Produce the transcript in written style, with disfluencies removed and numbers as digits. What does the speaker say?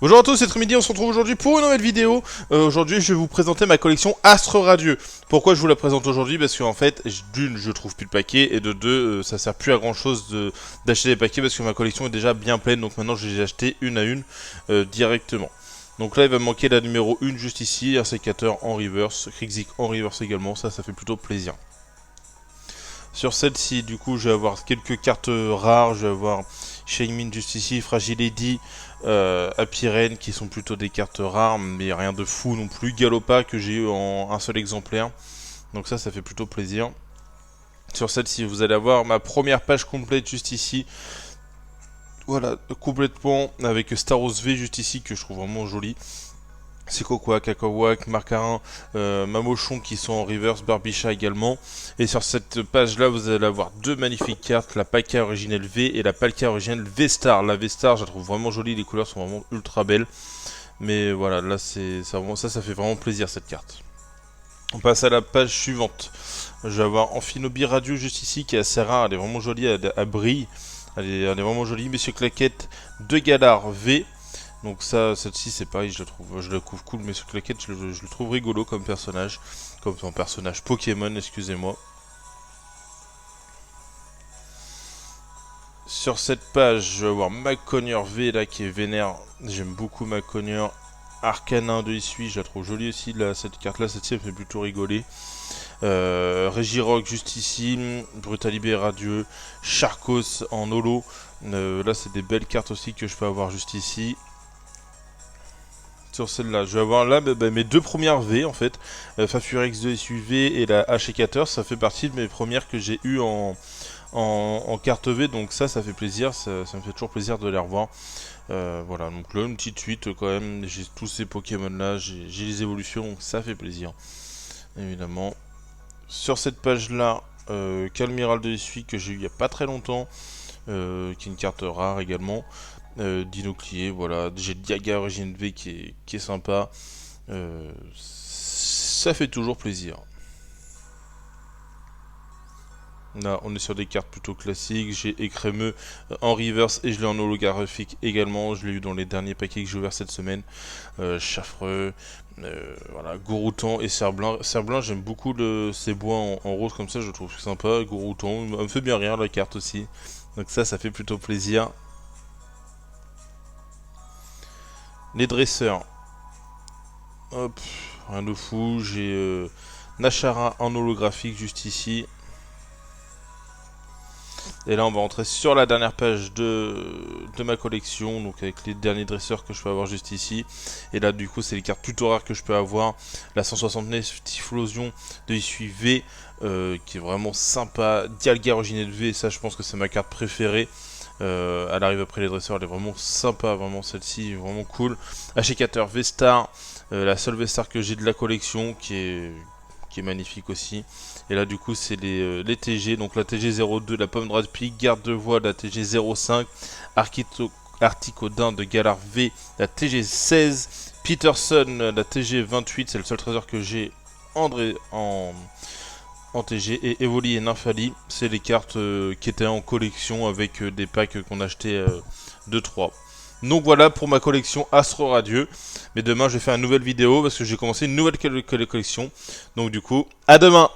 Bonjour à tous, c'est Trimidi, on se retrouve aujourd'hui pour une nouvelle vidéo. Aujourd'hui, je vais vous présenter ma collection Astre Radieux. Pourquoi je vous la présente aujourd'hui? Parce qu'en fait, d'une, je trouve plus de paquets, et de deux, ça sert plus à grand chose d'acheter des paquets parce que ma collection est déjà bien pleine, donc maintenant je les ai achetés une à une directement. Donc là, il va me manquer la numéro 1 juste ici, un sécateur en reverse, Krixik en reverse également, ça fait plutôt plaisir. Sur celle-ci, du coup, je vais avoir quelques cartes rares. Je vais avoir Shaymin juste ici, Fragile Eddy, Apiren, qui sont plutôt des cartes rares, mais rien de fou non plus. Galopa, que j'ai eu en un seul exemplaire. Donc ça fait plutôt plaisir. Sur celle-ci, vous allez avoir ma première page complète juste ici. Voilà, complètement avec Staros V juste ici, que je trouve vraiment joli. Sekokwak, Kakawak, Marcarin, Mamochon qui sont en reverse, Barbicha également. Et sur cette page là vous allez avoir deux magnifiques cartes, la Palkia originelle V et la Palkia originelle V-Star. La V-Star je la trouve vraiment jolie, les couleurs sont vraiment ultra belles. Mais voilà, là ça fait vraiment plaisir cette carte. On passe à la page suivante. Je vais avoir Amphinobi Radio juste ici qui est assez rare, elle est vraiment jolie, elle brille. Elle est vraiment jolie. Monsieur Claquette de Galar V. Donc ça, celle-ci c'est pareil, je la trouve cool, mais ce Claquette je le trouve rigolo comme personnage Pokémon, excusez-moi. Sur cette page, je vais avoir Maconier V là qui est vénère, j'aime beaucoup Maconier. Arcanin de Issui, je la trouve jolie aussi, là, cette carte là, celle-ci elle fait plutôt rigoler. Regirock juste ici, Brutalibé Radieux, Charcos en holo, là c'est des belles cartes aussi que je peux avoir juste ici. Sur celle-là, je vais avoir là mes deux premières V en fait, Fafurex 2 SUV et la H4, ça fait partie de mes premières que j'ai eues en carte V, donc ça fait plaisir, ça me fait toujours plaisir de les revoir. Voilà, donc là une petite suite quand même, j'ai tous ces Pokémon là, j'ai les évolutions, donc ça fait plaisir, évidemment. Sur cette page là, Calmiral de Essuie que j'ai eu il n'y a pas très longtemps, qui est une carte rare également. Dinoclier, voilà, j'ai Diaga Origine V qui est sympa, ça fait toujours plaisir. Là on est sur des cartes plutôt classiques, j'ai Écrémeux en reverse et je l'ai en holographique également, je l'ai eu dans les derniers paquets que j'ai ouverts cette semaine. Chaffreux, voilà, Gouroutan et Cerblin. Cerblin j'aime beaucoup ces bois en rose comme ça, je trouve sympa. Gouroutan, elle me fait bien rire la carte aussi, donc ça fait plutôt plaisir. Les dresseurs, hop, rien de fou, j'ai Nashara en holographique juste ici. Et là on va rentrer sur la dernière page de ma collection, donc avec les derniers dresseurs que je peux avoir juste ici. Et là du coup c'est les cartes plutôt rares que je peux avoir. La 169 Typhlosion de Issui V, qui est vraiment sympa. Dialga originelle V, ça je pense que c'est ma carte préférée. Elle arrive après les dresseurs, elle est vraiment sympa, vraiment celle-ci, vraiment cool. H4 V-Star, la seule V-Star que j'ai de la collection, qui est magnifique aussi. Et là du coup c'est les TG, donc la TG02, la pomme de Radpic, garde de voie, la TG05, Articodin de Galar V, la TG16, Peterson, la TG28, c'est le seul trésor que j'ai en TG, et Evoli et Nymphali, c'est les cartes qui étaient en collection avec des packs qu'on achetait 2-3. Donc voilà pour ma collection Astre Radieux. Mais demain je vais faire une nouvelle vidéo parce que j'ai commencé une nouvelle collection. Donc du coup, à demain!